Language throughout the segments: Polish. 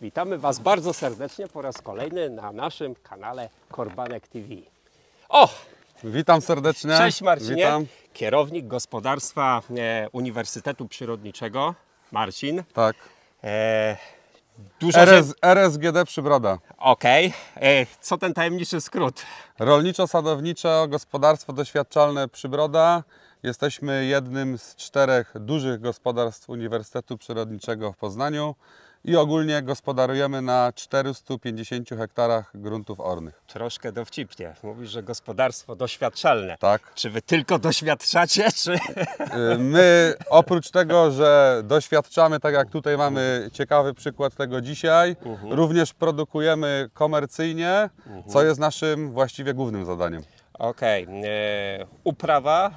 Witamy Was bardzo serdecznie po raz kolejny na naszym kanale Korbanek TV. O! Witam serdecznie. Cześć Marcinie, Witam. Kierownik gospodarstwa Uniwersytetu Przyrodniczego, Marcin. Tak. Dużo RSGD Przybroda. Okej. Co ten tajemniczy skrót? Rolniczo-sadownicze gospodarstwo doświadczalne Przybroda. Jesteśmy jednym z 4 dużych gospodarstw Uniwersytetu Przyrodniczego w Poznaniu i ogólnie gospodarujemy na 450 hektarach gruntów ornych. Troszkę dowcipnie. Mówisz, że gospodarstwo doświadczalne. Tak. Czy Wy tylko doświadczacie, czy... My oprócz tego, że doświadczamy, tak jak tutaj mamy ciekawy przykład tego dzisiaj, również produkujemy komercyjnie, co jest naszym właściwie głównym zadaniem. Okej. Uprawa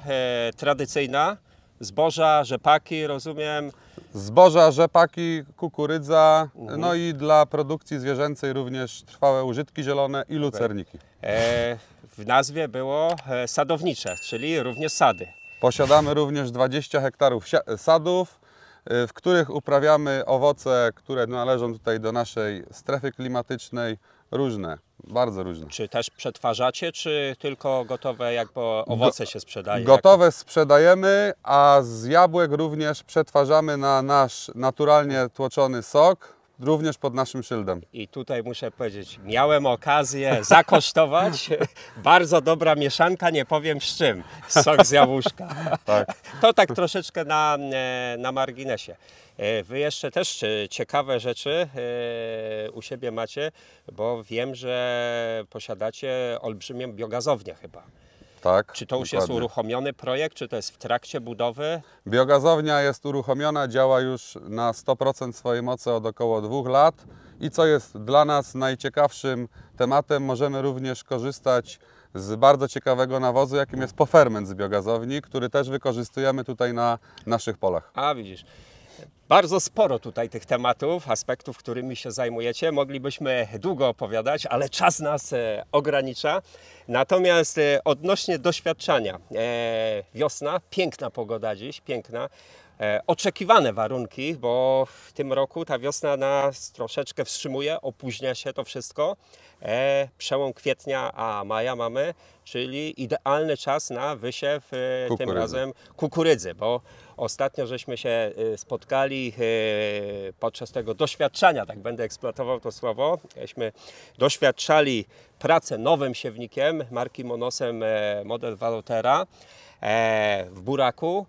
tradycyjna, zboża, rzepaki, rozumiem. Zboża, rzepaki, kukurydza, no i dla produkcji zwierzęcej również trwałe użytki zielone i lucerniki. W nazwie było sadownicze, czyli również sady. Posiadamy również 20 hektarów sadów, w których uprawiamy owoce, które należą tutaj do naszej strefy klimatycznej, różne, bardzo różne. Czy też przetwarzacie, czy tylko gotowe jakby owoce się sprzedaje? Gotowe sprzedajemy, a z jabłek również przetwarzamy na nasz naturalnie tłoczony sok, również pod naszym szyldem. I tutaj muszę powiedzieć, miałem okazję zakosztować. Bardzo dobra mieszanka, nie powiem z czym. Sok z jabłuszka. Tak. To tak troszeczkę na marginesie. Wy jeszcze też ciekawe rzeczy u siebie macie, bo wiem, że posiadacie olbrzymią biogazownię chyba. Tak, Czy to już dokładnie. jest uruchomiony projekt, czy to jest w trakcie budowy? Biogazownia jest uruchomiona, działa już na 100% swojej mocy od około 2 lat i co jest dla nas najciekawszym tematem, możemy również korzystać z bardzo ciekawego nawozu, jakim jest poferment z biogazowni, który też wykorzystujemy tutaj na naszych polach. A widzisz, bardzo sporo tutaj tych tematów, aspektów, którymi się zajmujecie. Moglibyśmy długo opowiadać, ale czas nas ogranicza. Natomiast odnośnie doświadczania, wiosna, piękna pogoda dziś, piękna. Oczekiwane warunki, bo w tym roku ta wiosna nas troszeczkę wstrzymuje, opóźnia się to wszystko. Przełom kwietnia a maja mamy, czyli idealny czas na wysiew tym razem kukurydzy, bo ostatnio żeśmy się spotkali podczas tego doświadczania, tak będę eksploatował to słowo, żeśmy doświadczali pracę nowym siewnikiem marki Monosem model Valotera w buraku.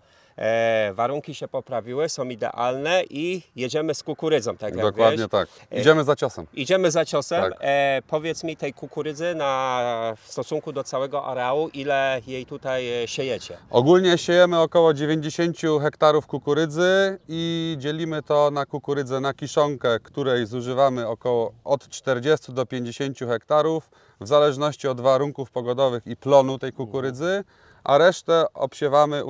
Warunki się poprawiły, są idealne i jedziemy z kukurydzą, tak jak Dokładnie wiesz. tak. Idziemy za ciosem. Idziemy za ciosem. Tak. Powiedz mi tej kukurydzy w stosunku do całego areału, ile jej tutaj siejecie? Ogólnie siejemy około 90 hektarów kukurydzy i dzielimy to na kukurydzę na kiszonkę, której zużywamy około od 40 do 50 hektarów, w zależności od warunków pogodowych i plonu tej kukurydzy, a resztę obsiewamy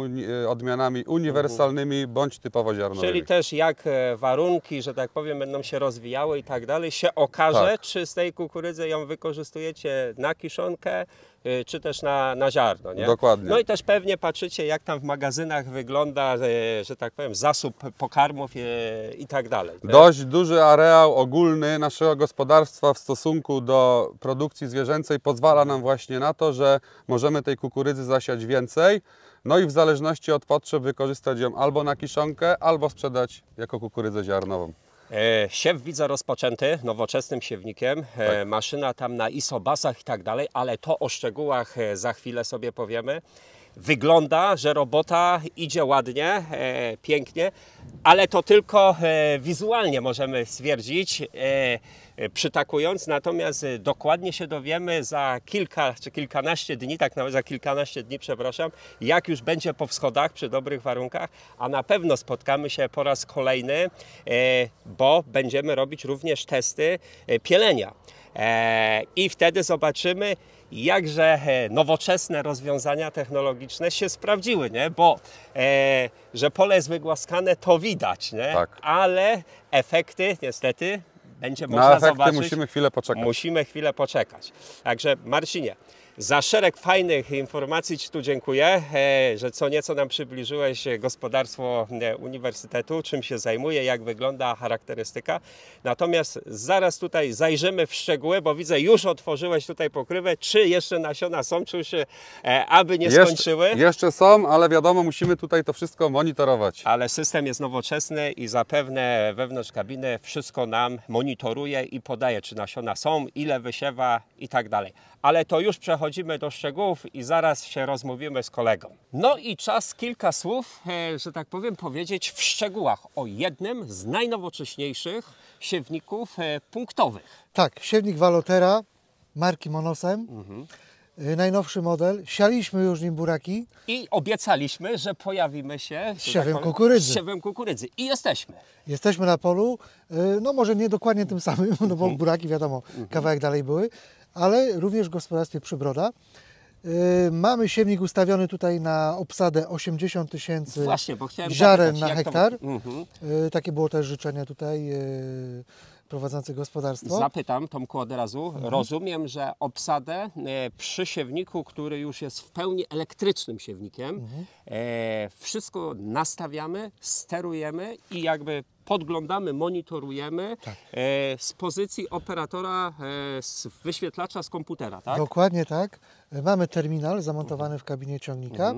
odmianami uniwersalnymi bądź typowo ziarnowymi. Czyli też jak warunki, że tak powiem, będą się rozwijały i tak dalej, się okaże, Tak. czy z tej kukurydzy ją wykorzystujecie na kiszonkę, czy też na ziarno, nie? Dokładnie. No i też pewnie patrzycie, jak tam w magazynach wygląda, że tak powiem, zasób pokarmów i tak dalej. Tak? Dość duży areał ogólny naszego gospodarstwa w stosunku do produkcji zwierzęcej pozwala nam właśnie na to, że możemy tej kukurydzy zasiać więcej, no i w zależności od potrzeb wykorzystać ją albo na kiszonkę, albo sprzedać jako kukurydzę ziarnową. Siew widzę rozpoczęty nowoczesnym siewnikiem, Tak. maszyna tam na isobasach i tak dalej, ale to o szczegółach za chwilę sobie powiemy. Wygląda, że robota idzie ładnie, pięknie, ale to tylko wizualnie możemy stwierdzić, przytakując, natomiast dokładnie się dowiemy za kilka czy kilkanaście dni, tak nawet za kilkanaście dni, przepraszam, jak już będzie po wschodach przy dobrych warunkach, a na pewno spotkamy się po raz kolejny, bo będziemy robić również testy pielenia. I wtedy zobaczymy, jakże nowoczesne rozwiązania technologiczne się sprawdziły, nie? Bo że pole jest wygłaskane, to widać, nie? Tak. Ale efekty niestety będzie Na można efekty zobaczyć. musimy chwilę poczekać. Musimy chwilę poczekać. Także Marcinie, Za szereg fajnych informacji Ci tu dziękuję, że co nieco nam przybliżyłeś gospodarstwo uniwersytetu, czym się zajmuje, jak wygląda charakterystyka. Natomiast zaraz tutaj zajrzymy w szczegóły, bo widzę, już otworzyłeś tutaj pokrywę. Czy jeszcze nasiona są, czy już aby nie skończyły? Jeszcze są, ale wiadomo, musimy tutaj to wszystko monitorować. Ale system jest nowoczesny i zapewne wewnątrz kabiny wszystko nam monitoruje i podaje, czy nasiona są, ile wysiewa i tak dalej. Ale to już przechodzimy do szczegółów i zaraz się rozmówimy z kolegą. No i czas kilka słów, że tak powiem, powiedzieć w szczegółach o jednym z najnowocześniejszych siewników punktowych. Tak, siewnik Valotera marki Monosem. Najnowszy model. Sialiśmy już nim buraki I obiecaliśmy, że pojawimy się z siewem kukurydzy. Z siewem kukurydzy. I jesteśmy. Jesteśmy na polu, no może nie dokładnie tym samym, no bo buraki wiadomo, kawałek dalej były, ale również w gospodarstwie Przybroda. Mamy siewnik ustawiony tutaj na obsadę 80 000 Właśnie, bo chciałem ziaren zapytać, na jak to- hektar. Mhm. Takie było też życzenie tutaj prowadzących gospodarstwo. Zapytam Tomku od razu. Rozumiem, że obsadę przy siewniku, który już jest w pełni elektrycznym siewnikiem, wszystko nastawiamy, sterujemy i jakby podglądamy, monitorujemy z pozycji operatora z wyświetlacza z komputera, tak? Dokładnie tak. Mamy terminal zamontowany w kabinie ciągnika,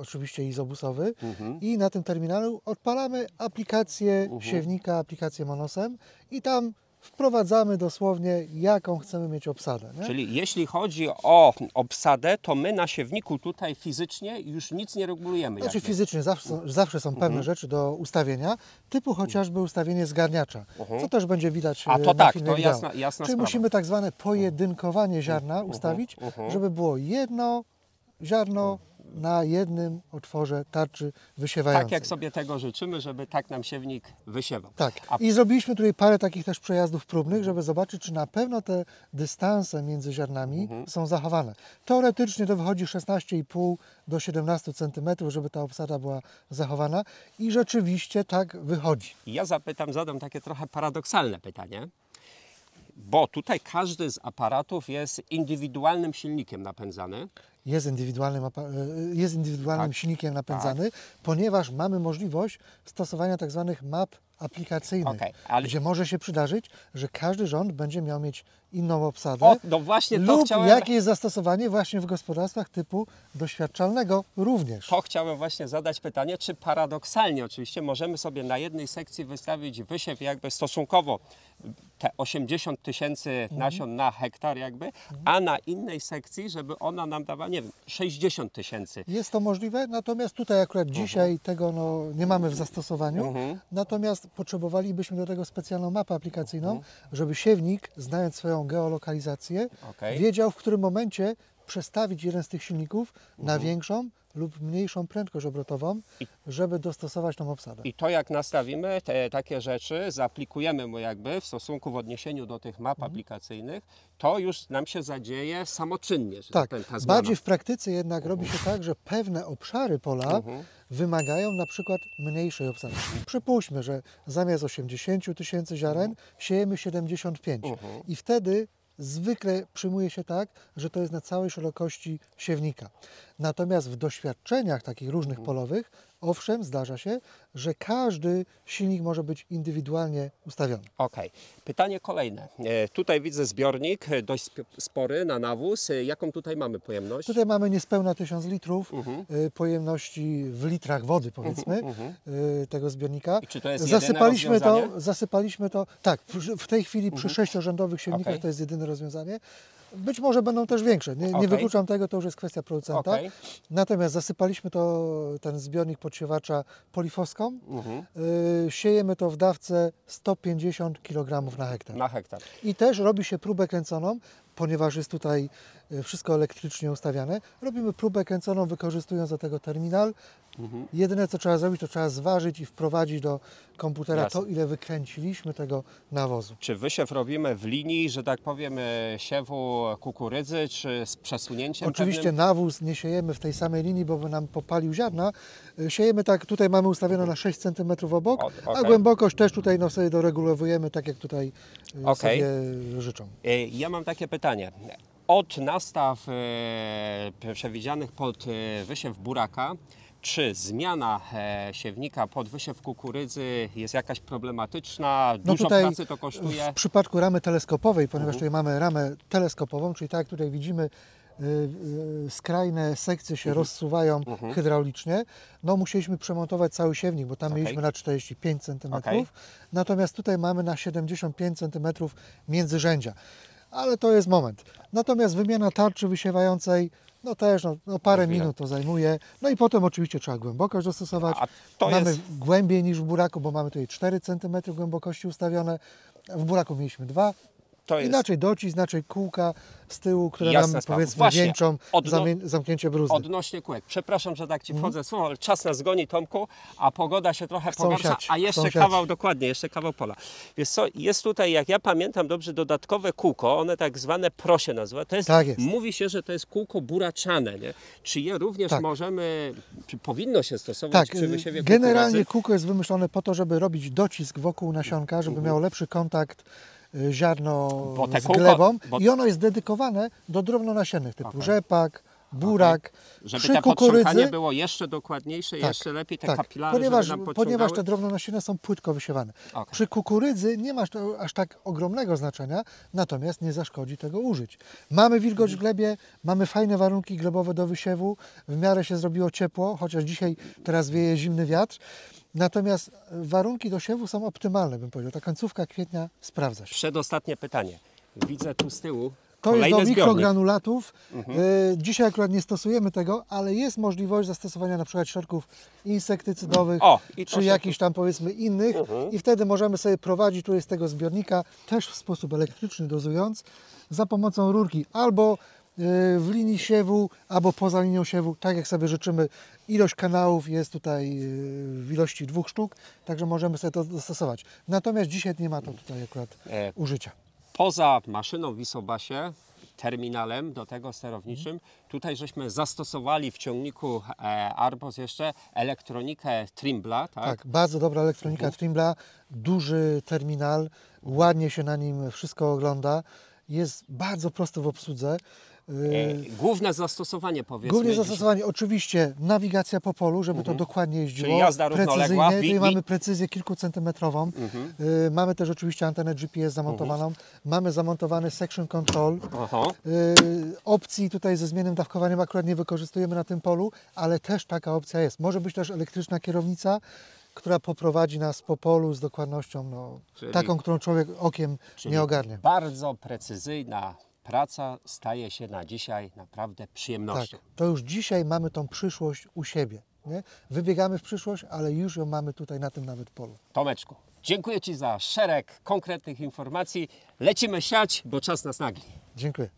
oczywiście izobusowy, i na tym terminalu odpalamy aplikację siewnika, aplikację Monosem i tam wprowadzamy dosłownie, jaką chcemy mieć obsadę. Nie? Czyli jeśli chodzi o obsadę, to my na siewniku tutaj fizycznie już nic nie regulujemy. Znaczy jakby. fizycznie zawsze są pewne rzeczy do ustawienia, typu chociażby ustawienie zgarniacza, co też będzie widać A to na tak, filmie to wideo. jasna Czyli sprawa. musimy tak zwane pojedynkowanie ziarna ustawić, żeby było jedno ziarno na jednym otworze tarczy wysiewającej. Tak jak sobie tego życzymy, żeby tak nam siewnik wysiewał. Tak. A I zrobiliśmy tutaj parę takich też przejazdów próbnych, żeby zobaczyć, czy na pewno te dystanse między ziarnami są zachowane. Teoretycznie to wychodzi 16,5 do 17 cm, żeby ta obsada była zachowana i rzeczywiście tak wychodzi. ja zadam takie trochę paradoksalne pytanie, bo tutaj każdy z aparatów jest indywidualnym silnikiem napędzany. Jest indywidualnym silnikiem napędzany, ponieważ mamy możliwość stosowania tak zwanych map aplikacyjnych, Okej, ale- gdzie może się przydarzyć, że każdy rząd będzie miał mieć inną obsadę. O, no właśnie to lub chciałem... jakie jest zastosowanie właśnie w gospodarstwach typu doświadczalnego również. To chciałem właśnie zadać pytanie, czy paradoksalnie oczywiście możemy sobie na jednej sekcji wystawić wysiew jakby stosunkowo te 80 000 nasion na hektar jakby, a na innej sekcji, żeby ona nam dawała, nie wiem, 60 000. Jest to możliwe, natomiast tutaj akurat dzisiaj tego nie mamy w zastosowaniu, natomiast potrzebowalibyśmy do tego specjalną mapę aplikacyjną, żeby siewnik, znając swoją geolokalizację, Okej. wiedział, w którym momencie przestawić jeden z tych silników na większą lub mniejszą prędkość obrotową, żeby dostosować tą obsadę. I to jak nastawimy te takie rzeczy, zaaplikujemy mu jakby w stosunku w odniesieniu do tych map aplikacyjnych, to już nam się zadzieje samoczynnie. Że Tak, ta zmiana. bardziej w praktyce jednak robi się tak, że pewne obszary pola wymagają na przykład mniejszej obsady. Przypuśćmy, że zamiast 80 000 ziaren siejemy 75 i wtedy zwykle przyjmuje się tak, że to jest na całej szerokości siewnika. Natomiast w doświadczeniach takich różnych polowych, owszem, zdarza się, że każdy silnik może być indywidualnie ustawiony. Okej. Pytanie kolejne. Tutaj widzę zbiornik dość spory na nawóz. Jaką tutaj mamy pojemność? Tutaj mamy niespełna 1000 litrów pojemności w litrach wody, powiedzmy, tego zbiornika. I czy to jest jedyne rozwiązanie? Zasypaliśmy to, tak, w tej chwili przy 6-rzędowych siewnikach Okej. to jest jedyne rozwiązanie. Być może będą też większe, nie Okej. wykluczam tego, to już jest kwestia producenta. Okej. Natomiast zasypaliśmy ten zbiornik podsiewacza polifoską. Siejemy to w dawce 150 kg na hektar. Na hektar. I też robi się próbę kręconą, ponieważ jest tutaj wszystko elektrycznie ustawiane. Robimy próbę kręconą, wykorzystując do tego terminal. Jedyne co trzeba zrobić, to trzeba zważyć i wprowadzić do komputera Jasne. to, ile wykręciliśmy tego nawozu. Czy wysiew robimy w linii, że tak powiem, siewu kukurydzy, czy z przesunięciem Oczywiście pewnym? nawóz nie siejemy w tej samej linii, bo by nam popalił ziarna. Siejemy tak, tutaj mamy ustawione na 6 cm obok, a Okej. głębokość też tutaj sobie doregulowujemy tak, jak tutaj Okej. sobie życzą. Ja mam takie pytanie. od nastaw przewidzianych pod wysiew buraka, czy zmiana siewnika pod wysiew kukurydzy jest jakaś problematyczna? No Dużo tutaj pracy to kosztuje? W przypadku ramy teleskopowej, ponieważ tutaj mamy ramę teleskopową, czyli tak jak tutaj widzimy, skrajne sekcje się rozsuwają hydraulicznie, no musieliśmy przemontować cały siewnik, bo tam mieliśmy na 45 cm, natomiast tutaj mamy na 75 cm międzyrzędzia. Ale to jest moment. Natomiast wymiana tarczy wysiewającej, no też parę minut to zajmuje. No i potem oczywiście trzeba głębokość dostosować. Mamy głębiej niż w buraku, bo mamy tutaj 4 cm głębokości ustawione. W buraku mieliśmy 2. Inaczej docisk, inaczej kółka z tyłu, które nam powiedzmy wieńczą zamknięcie bruzdy. Odnośnie kółek. Przepraszam, że tak Ci wchodzę słowo, ale czas nas goni, Tomku, a pogoda się trochę pogarsza, a jeszcze kawał, dokładnie, jeszcze kawał pola. Wiesz co, jest tutaj, jak ja pamiętam dobrze, dodatkowe kółko, one tak zwane pro się nazywa. To jest, tak jest. Mówi się, że to jest kółko buraczane, nie? Czy je również możemy, czy powinno się stosować przy wysiewie kukurydzy? Generalnie kółko jest wymyślone po to, żeby robić docisk wokół nasionka, żeby miało lepszy kontakt ziarno z glebą i ono jest dedykowane do drobnonasiennych typu rzepak, burak. Żeby te podciąganie było jeszcze dokładniejsze, jeszcze lepiej te kapilary, ponieważ te drobnonasienne są płytko wysiewane. Przy kukurydzy nie ma to aż tak ogromnego znaczenia, natomiast nie zaszkodzi tego użyć. Mamy wilgoć w glebie, mamy fajne warunki glebowe do wysiewu, w miarę się zrobiło ciepło, chociaż dzisiaj teraz wieje zimny wiatr. Natomiast warunki do siewu są optymalne, bym powiedział. Ta końcówka kwietnia sprawdza się. Przedostatnie pytanie. Widzę tu z tyłu to jest do mikrogranulatów. Dzisiaj akurat nie stosujemy tego, ale jest możliwość zastosowania na przykład środków insektycydowych, czy jakichś tam powiedzmy innych i wtedy możemy sobie prowadzić tutaj z tego zbiornika też w sposób elektryczny dozując za pomocą rurki albo w linii siewu, albo poza linią siewu, tak jak sobie życzymy. Ilość kanałów jest tutaj w ilości 2 sztuk, także możemy sobie to dostosować. Natomiast dzisiaj nie ma to tutaj akurat użycia. Poza maszyną w Isobasie, terminalem do tego sterowniczym, tutaj żeśmy zastosowali w ciągniku Arbos jeszcze elektronikę Trimbla. Tak, bardzo dobra elektronika Trimbla, duży terminal, ładnie się na nim wszystko ogląda, jest bardzo prosty w obsłudze. Główne zastosowanie, powiedzmy. Główne zastosowanie oczywiście nawigacja po polu, żeby to dokładnie jeździło. Czyli jazda równoległa. Tutaj mamy precyzję kilkucentymetrową. Mamy też oczywiście antenę GPS zamontowaną. Mamy zamontowany section control. Opcji tutaj ze zmiennym dawkowaniem akurat nie wykorzystujemy na tym polu, ale też taka opcja jest. Może być też elektryczna kierownica, która poprowadzi nas po polu z dokładnością taką, którą człowiek okiem nie ogarnie. Bardzo precyzyjna praca staje się na dzisiaj naprawdę przyjemnością. Tak, to już dzisiaj mamy tą przyszłość u siebie. Nie? Wybiegamy w przyszłość, ale już ją mamy tutaj na tym nawet polu. Tomeczku, dziękuję Ci za szereg konkretnych informacji. Lecimy siać, bo czas nas nagli. Dziękuję.